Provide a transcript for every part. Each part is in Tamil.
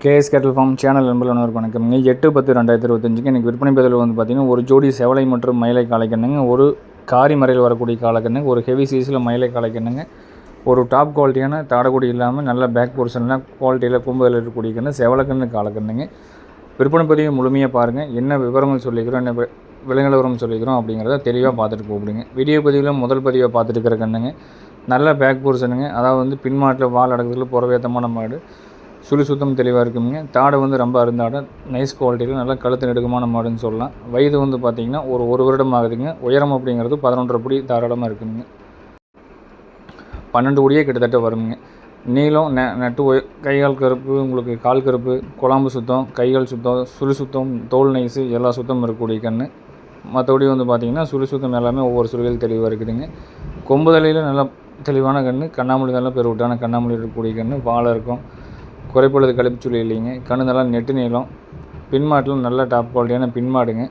கேஎஸ் கேட்டல் ஃபார்ம் சேனல் நண்பர்கள் வணக்கம். 8/10/2025 இன்றைக்கி விற்பனை பதிவில் வந்து பார்த்திங்கன்னா ஒரு ஜோடி செவலை மற்றும் மயிலை காளைக்கண்ணுங்க, ஒரு காரி மறையில் வரக்கூடிய காளைக்கண்ணுங்க, ஒரு ஹெவி சைஸில் மயிலை காளைக்கண்ணுங்க, ஒரு டாப் குவாலிட்டியான தாடகுடி இல்லாமல் நல்ல பேக் போர்ஷன்லாம் குவாலிட்டியில் கும்பதில் இருக்கக்கூடிய கண்ணு செவலக்கண்ணு காளைக்கண்ணுங்க. விற்பனை பதிவை முழுமையாக பாருங்கள். என்ன விவரங்கள் சொல்லிக்கிறோம், என்ன விலைநிலவரம் சொல்லிக்கிறோம் அப்படிங்கிறத தெளிவாக பார்த்துட்டு கூப்பிடுங்க. வீடியோ பதிவில் முதல் பதிவை பார்த்துட்டு இருக்கிற கண்ணுங்க நல்ல பேக் போர்ஷனுங்க, அதாவது வந்து பின்மாட்டில் வால் அடக்கிறதுல புறவேத்தமான மாடு, சுழி சுத்தம் தெளிவாக இருக்குங்க. தாடை வந்து ரொம்ப அருந்தாடை, நைஸ் குவாலிட்டியில் நல்லா கழுத்து நெடுக்கமான மாடுன்னு சொல்லலாம். வயது வந்து பார்த்திங்கன்னா ஒரு வருடம் ஆகுதுங்க. உயரம் அப்படிங்கிறது 11.5 அடி தாராளமாக இருக்குங்க. 12 அடியே கிட்டத்தட்ட வருங்க. நீளம் நட்டு கைகால் கருப்பு, உங்களுக்கு கால் கருப்பு, குழம்பு சுத்தம், கைகால் சுத்தம், சுழி சுத்தம், தோல் நைஸு எல்லா சுத்தம் இருக்கக்கூடிய கன்று. மற்றபடி வந்து பார்த்திங்கன்னா சுழி சுத்தம் எல்லாமே ஒவ்வொரு சுழிகள் தெளிவாக இருக்குதுங்க. கொம்புதலையில் நல்லா தெளிவான கன்று, கண்ணாமொழி நல்லா பெருவிட்டான கண்ணாமொழி இருக்கக்கூடிய கன்று, வாழை இருக்கும், குறைப்பொழுது கழிப்பு சொல்லி இல்லைங்க. கண்ணு நல்லா நெட்டு நீளம், பின்மாட்டிலும் நல்ல டாப் குவாலிட்டியான பின்மாடுங்க.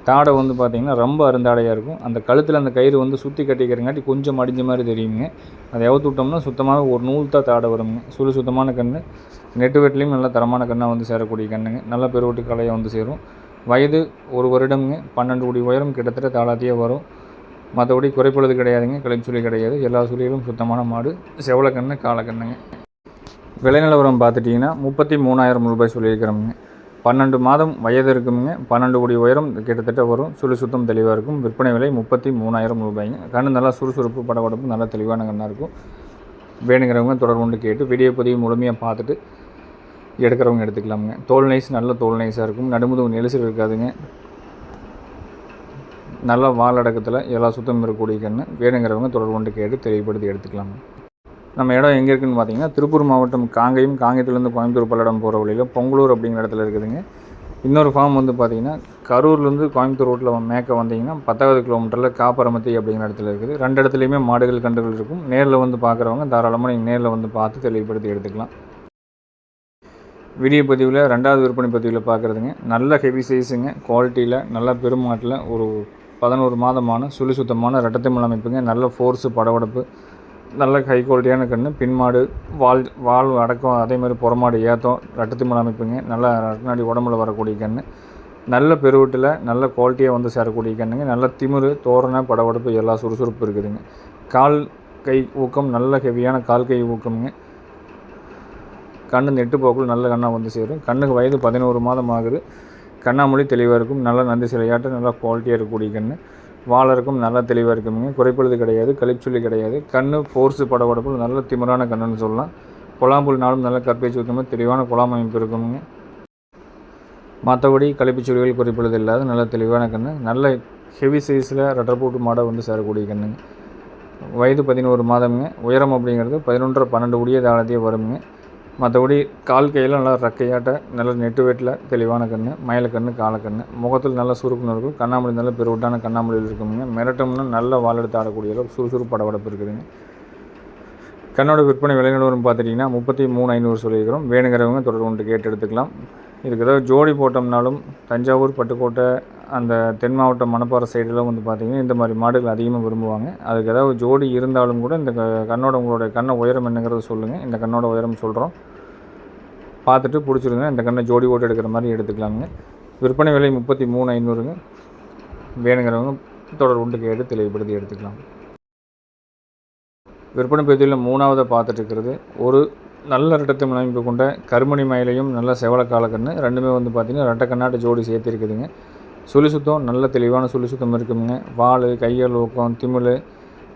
தாடை வந்து பார்த்திங்கன்னா ரொம்ப அருந்தாடையாக இருக்கும். அந்த கழுத்தில் அந்த கயிறு வந்து சுற்றி கட்டிக்கிறங்காட்டி கொஞ்சம் மடிஞ்ச மாதிரி தெரியுங்க. அதை எவத்து விட்டோம்னா சுத்தமாக ஒரு நூல் தான் தாடை வருங்க. சுத்தமான கன்று, நெட்டு வெட்டிலையும் நல்ல தரமான கண்ணாக வந்து சேரக்கூடிய கண்ணுங்க. நல்ல பெருவெட்டு கலையை வந்து சேரும். வயது ஒரு வருடம்ங்க. 12 அடி உயரம் கிட்டத்தட்ட தாளாத்தியாக வரும். மற்றபடி குறைப்பொழுது கிடையாதுங்க, கழிப்பு சொல்லி கிடையாது. எல்லா சொல்லியிலும் சுத்தமான மாடு, செவலக்கண்ணு காளைக்கண்ணுங்க. விலை நிலவரம் பார்த்துட்டிங்கன்னா 33,000 ரூபாய் சொல்லியிருக்கிறோமுங்க. 12 மாதம் வயது இருக்குங்க. 12 அடி உயரம் கிட்டத்தட்ட வரும். சுத்தம் தெளிவாக இருக்கும். விற்பனை விலை 33,000 ரூபாய்ங்க. கண்ணு நல்லா சுறுசுறுப்பு படபடப்பு நல்லா தெளிவான கண்ணாக இருக்கும். வேணுங்கிறவங்க தொடர்பு கொண்டு கேட்டு வீடியோ பதிவு முழுமையாக பார்த்துட்டு எடுக்கிறவங்க எடுத்துக்கலாமுங்க. தோல் நைஸ் நல்ல தோல் நைஸாக இருக்கும். நடுமுதுகு நெரிசல் இருக்காதுங்க. நல்லா வால் அடக்கத்தில் எல்லா சுத்தம் இருக்கக்கூடிய கண்ணு. வேணுங்கிறவங்க தொடர்பு கொண்டு கேட்டு தெளிவுபடுத்தி எடுத்துக்கலாமுங்க. நம்ம இடம் எங்கே இருக்குதுன்னு பார்த்தீங்கன்னா திருப்பூர் மாவட்டம் காங்கேயத்துலேருந்து கோயம்புத்தூர் பல்லடம் போகிற வழியில் பொங்கலூர் அப்படிங்கிற இடத்துல இருக்குதுங்க. இன்னொரு ஃபார்ம் வந்து பார்த்திங்கன்னா கரூர்லேருந்து கோயம்புத்தூர் ரோட்டில் மேற்க வந்தீங்கன்னா 10வது கிலோமீட்டரில் காப்பரமத்தி அப்படிங்கிற இடத்துல இருக்குது. 2 இடத்துலையுமே மாடுகள் கன்றுகள் இருக்கும். நேரில் வந்து பார்க்குறவங்க தாராளமாக நீங்கள் நேரில் வந்து பார்த்து தெளிவுபடுத்தி எடுத்துக்கலாம். வீடியோ பதிவில் 2வது விற்பனை பதிவில் பார்க்குறதுங்க நல்ல ஹெவி சைஸுங்க, குவாலிட்டியில் நல்ல பெருமாட்டில் ஒரு 11 மாதமான சுத்தமான ரெட்டத்தைமல் அமைப்புங்க. நல்ல ஃபோர்ஸு படவடப்பு, நல்ல ஹை குவாலிட்டியான கன்று, பின்மாடு, வால் அடக்கம், அதேமாதிரி புறமாடு ஏற்றம், ரெட்டத்தைமல் அமைப்புங்க. நல்லா ரெட்டநாடி உடம்புல வரக்கூடிய கன்று, நல்ல பெருவட்டில் நல்ல குவாலிட்டியாக வந்து சேரக்கூடிய கன்றுங்க. நல்ல திமிரு, தோரணை, படவடப்பு எல்லா சுறுசுறுப்பு இருக்குதுங்க. கால் கை ஊக்கம் நல்ல ஹெவியான கால் கை ஊக்கமுங்க. கண்ணு நெட்டு போக்குள் நல்ல கண்ணாக வந்து சேரும். கண்ணுக்கு வயது 11 மாதம் ஆகுது. கண்ணாமொழி தெளிவாக இருக்கும். நல்ல நந்தி சிலையாட்ட நல்லா குவாலிட்டியாக இருக்கக்கூடிய கன்று. வாழை இருக்கும், நல்லா தெளிவாக இருக்குங்க. குறைப்பொழுது கிடையாது, கழிச்சொல்லி கிடையாது. கண்ணு ஃபோர்ஸு படபடப்பு நல்ல திமிரான கண்ணுன்னு சொல்லலாம். குழாம்புல் நாளும் நல்ல கற்பேச்சு ஊற்றும்போது தெளிவான குழாம் அமைப்பு இருக்குங்க. மற்றபடி கழிப்புச்சொல்லிகள் குறைப்பொழுது இல்லாத நல்ல தெளிவான கன்று. நல்ல ஹெவி சைஸில் ரெட்டர்பூட்டு மாடை வந்து சேரக்கூடிய கண்ணுங்க. வயது 11 மாதமுங்க. உயரம் அப்படிங்கிறது 11 12 அடியே தாளத்தையே வருங்க. மற்றபடி கால் கையில் நல்லா ரக்கையாட்ட நல்ல நெட்டு வெட்டில் தெளிவான கன்று, மயிலக்கண்ணு காளைக்கண்ணு. முகத்தில் நல்ல சுருக்குன்னு இருக்கும். கண்ணாமொழி நல்ல பெருவிட்டான கண்ணாமொழியில் இருக்குங்க. மிரட்டம்னா நல்ல வால் எடுத்து ஆடக்கூடிய அளவு சுறுசுறுப்பு படபடப்பு இருக்குதுங்க. கண்ணோட விற்பனை விலை நிலவரம் பார்த்துட்டிங்கன்னா 33,500 சொல்லியிருக்கிறோம். வேணுங்கிறவங்க தொடர்பு கொண்டு கேட்டு எடுத்துக்கலாம். இதுக்கு ஏதாவது ஜோடி போட்டோம்னாலும் தஞ்சாவூர், பட்டுக்கோட்டை, அந்த தென் மாவட்டம் மணப்பாறை சைடெலாம் வந்து பார்த்திங்கன்னா இந்த மாதிரி மாடுகள் அதிகமாக விரும்புவாங்க. அதுக்கு ஏதாவது ஜோடி இருந்தாலும் கூட இந்த கண்ணோட உங்களுடைய கண்ணை உயரம் என்னங்கிறத சொல்லுங்கள். இந்த கண்ணோட உயரம் சொல்கிறோம், பார்த்துட்டு பிடிச்சிருங்க. இந்த கண்ணை ஜோடி போட்டு எடுக்கிற மாதிரி எடுத்துக்கலாமுங்க. விற்பனை விலை 33,500ங்க. வேணுங்கிறவங்க தொடர்பு கொண்டு கேட்டு தெளிவுபடுத்தி எடுத்துக்கலாம். விற்பனை பதிவில் 3வது பார்த்துட்டு இருக்கிறது ஒரு நல்ல ரெட்டத்தை அமைப்பு கொண்ட கருமணி மயிலையும் நல்ல செவலக்காலக்கண்ணு. ரெண்டுமே வந்து பார்த்திங்கன்னா ரெட்டை கண்ணாட்டு ஜோடி சேர்த்திருக்குதுங்க. சுத்தம் நல்ல தெளிவான சுத்தம் இருக்குதுங்க. வால், கையால் ஊக்கம், திமிழ்,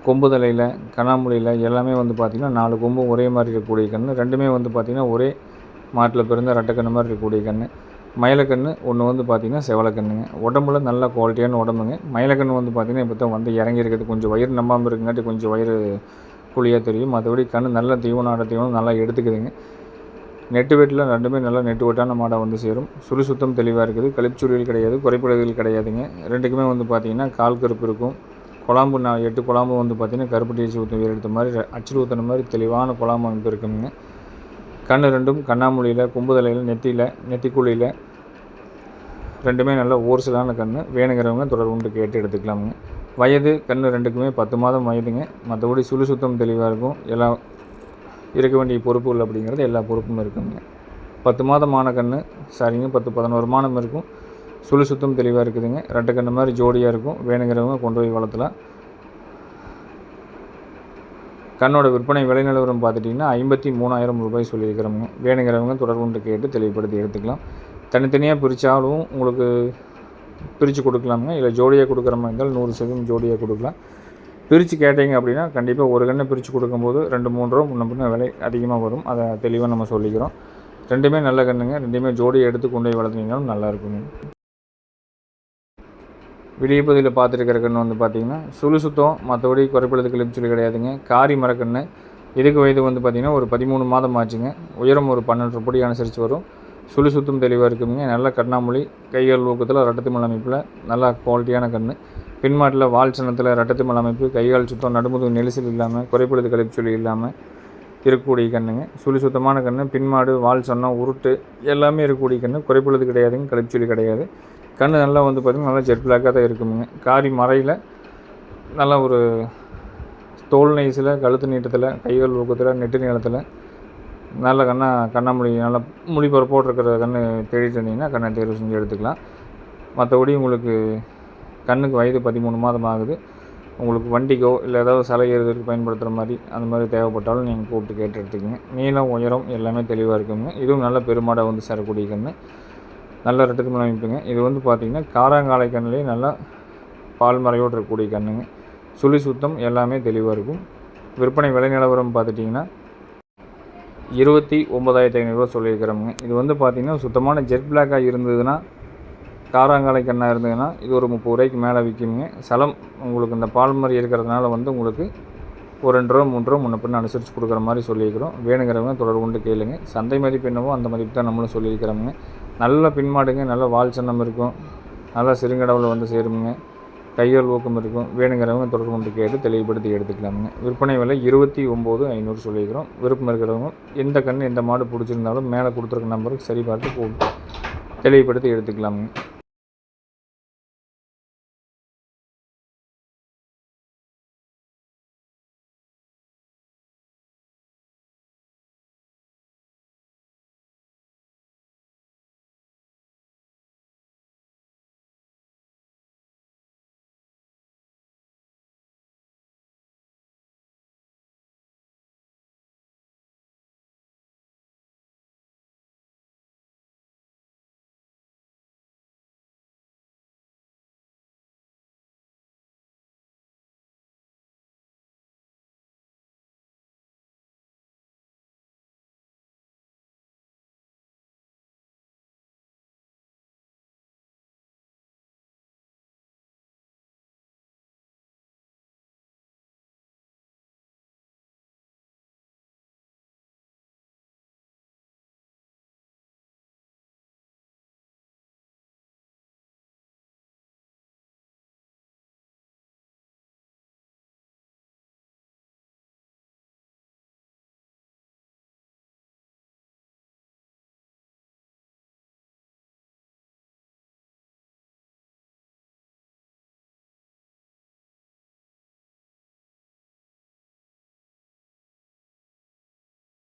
கொம்பு தலையில், கண்ணாமொழியில் எல்லாமே வந்து பார்த்திங்கன்னா 4 கொம்பும் ஒரே மாதிரி இருக்கக்கூடிய கன்று. ரெண்டுமே வந்து பார்த்திங்கன்னா ஒரே மாட்டில் பிறந்த ரெட்டைக்கண்ணு மாதிரி இருக்கக்கூடிய கன்று. மயிலக்கண்ணு ஒன்று வந்து பார்த்திங்கன்னா செவலக்கண்ணுங்க. உடம்புல நல்ல குவாலிட்டியான உடம்புங்க. மயிலக்கண்ணு வந்து பார்த்திங்கன்னா இப்போ தான் வந்து இறங்கி இருக்குது. கொஞ்சம் வயிறு நம்பாமல் இருக்குங்காட்டி கொஞ்சம் வயிறு குழியாக தெரியும். மற்றபடி கண்ணு நல்ல தீவனம் நல்லா எடுத்துக்குதுங்க. நெட்டு வெட்டில் ரெண்டுமே நல்லா நெட்டு வெட்டான மாடாக வந்து சேரும். சுத்தம் தெளிவாக இருக்குது. கழிப்புச்சுழிகள் கிடையாது, குறைப்படைகள் கிடையாதுங்க. ரெண்டுக்குமே வந்து பார்த்திங்கன்னா கால் கருப்பு இருக்கும். குழாம்பு 8 குழாம்பு வந்து பார்த்திங்கன்னா கருப்பு டீச்சு ஊற்ற எடுத்த மாதிரி அச்சில் ஊற்றின மாதிரி தெளிவான குழாம்பு அமைப்பு இருக்குங்க. கண்ணு ரெண்டும் கண்ணாமொழியில், கும்புதலையில், நெத்திக்குழியில் ரெண்டுமே நல்ல ஓர்சலான கன்று. வேணுங்கிறவங்க தொடர்பு கொண்டு கேட்டு எடுத்துக்கலாமுங்க. வயது கன்று ரெண்டுக்குமே 10 மாதம் வயதுங்க. மற்றபடி சுத்தம் தெளிவாக இருக்கும். எல்லாம் இருக்க வேண்டிய பொறுப்புகள் அப்படிங்கிறது எல்லா பொறுப்பும் இருக்குங்க. 10 மாதமான கன்று, சரிங்க 10-11 மாதம் இருக்கும். சுழி சுத்தம் தெளிவாக இருக்குதுங்க. ரெட்டை கன்று மாதிரி ஜோடியாக இருக்கும். வேணுங்கிறவங்க கொண்டு போய் வளர்த்தலாம். கண்ணோட விற்பனை விலை நிலவரம் பார்த்துட்டிங்கன்னா 53,000 ரூபாய் சொல்லியிருக்கிறோங்க. வேணுங்கிறவங்க தொடர்பு கொண்டு கேட்டு தெளிவுபடுத்தி எடுத்துக்கலாம். தனித்தனியாக பிரித்தாலும் உங்களுக்கு பிரித்து கொடுக்கலாமுங்க. இல்லை ஜோடியாக கொடுக்குற மாதிரி இருந்தால் 100% ஜோடியாக கொடுக்கலாம். பிரித்து கேட்டிங்க அப்படின்னா கண்டிப்பாக ஒரு கன்று பிரித்து கொடுக்கும்போது 2-3 ரூபா முன்ன பின்ன விலை அதிகமாக வரும். அதை தெளிவாக நம்ம சொல்லிக்கிறோம். ரெண்டுமே நல்ல கன்றுங்க. ரெண்டுமே ஜோடியை எடுத்து கொண்டு போய் வளர்த்திங்கனாலும் நல்லா இருக்குங்க. வெளியே பகுதியில் பார்த்துருக்கிற கன்று வந்து பார்த்திங்கன்னா சுழி சுத்தம், மற்றபடி குறைப்படுறதுக்கு கிளிப் சொல்லி கிடையாதுங்க. காரி மரக்கன்று. இதுக்கு வயது வந்து பார்த்திங்கன்னா ஒரு 13 மாதம் ஆச்சுங்க. உயரம் ஒரு 12 படி அனுசரித்து வரும். சுழி சுத்தம் தெளிவாக இருக்குங்க. நல்ல கண்ணாமொழி, கைகள் ஊக்கத்தில் ரெட்டத்து மல் அமைப்பில் நல்லா குவாலிட்டியான கன்று. பின்மாட்டில் வால் சின்னத்தில் ரெட்டத்து மல் அமைப்பு, கைகால் சுத்தம், நடுமுதுகு நெரிசல் இல்லாமல், குறைப்படுறது கழிப்பு சொல்லி இல்லாமல் இருக்கக்கூடிய கன்றுங்க. சுழி சுத்தமான கன்று. பின்மாடு, வால் சொன்னால் உருட்டு எல்லாமே இருக்கக்கூடிய கன்று. குறைப்படுறது கிடையாதுங்க, கழிப்பு சொல்லி கிடையாது. கன்று நல்லா வந்து பார்த்திங்கன்னா நல்லா ஜெட் பிளாக்காக தான் இருக்குங்க. காரி மறையில் நல்லா ஒரு தோல் நைஸில், கழுத்து நீட்டத்தில், கைகள் ஊக்கத்தில், நெட்டு நீளத்தில் நல்ல கண்ணாமொழி நல்லா மொழி பரப்போடு இருக்கிற கன்று தேடிட்டு இருந்தீங்கன்னா கண்ணை தேர்வு செஞ்சு எடுத்துக்கலாம். மற்றபடி உங்களுக்கு கண்ணுக்கு வயது 13 மாதம் ஆகுது. உங்களுக்கு வண்டிக்கோ இல்லை ஏதாவது சலை ஏறுதற்கு பயன்படுத்துகிற மாதிரி அந்த மாதிரி தேவைப்பட்டாலும் நீங்கள் கூப்பிட்டு கேட்டு எடுத்துக்கோங்க. நீளம், உயரம் எல்லாமே தெளிவாக இருக்குங்க. இதுவும் நல்ல பெருமாடாக வந்து சேரக்கூடிய கன்று. நல்ல ரெட்டத்து மல் அமைப்புங்க. இது வந்து பார்த்திங்கன்னா காராங்காலை கண்ணுலேயே நல்லா பால் மறையோடு இருக்கக்கூடிய கன்றுங்க. சுழி சுத்தம் எல்லாமே தெளிவாக இருக்கும். விற்பனை விலை நிலவரம் பார்த்துட்டிங்கன்னா 29,500 சொல்லியிருக்கிறோங்க. இது வந்து பார்த்திங்கன்னா சுத்தமான ஜெட் பிளாக்காக இருந்ததுன்னா, காராங்காலை கண்ணாக இருந்ததுன்னா இது ஒரு 30 ரூபாய்க்கு மேலே விற்குங்க. சலம் உங்களுக்கு இந்த பால் மாதிரி இருக்கிறதுனால வந்து உங்களுக்கு ஒரு 2 ரூபா 3 ரூபா முன்ன பின்ன அனுசரித்து கொடுக்குற மாதிரி சொல்லியிருக்கிறோம். வேணுங்கிறவங்க தொடர்பு கொண்டு கேளுங்க. சந்தை மதிப்பு என்னவோ அந்த மதிப்பு தான் நம்மளும் சொல்லியிருக்கிறோங்க. நல்ல பின்மாடுங்க, நல்ல வால் சின்னம் இருக்கும், நல்லா சிறுங்கடவில் வந்து சேருமுங்க, கைகள் ஊக்கம் இருக்கும். வேணுங்கிறவங்க தொடர்பு கொண்டு கேட்டு தெளிவுபடுத்தி எடுத்துக்கலாமுங்க. விற்பனை விலை 29,500 சொல்லியிருக்கிறோம். விருப்பம் இருக்கிறவங்க எந்த கன்று எந்த மாடு பிடிச்சிருந்தாலும் மேலே கொடுத்துருக்க நம்பருக்கு சரி பார்த்து தெளிவுபடுத்தி எடுத்துக்கலாமுங்க.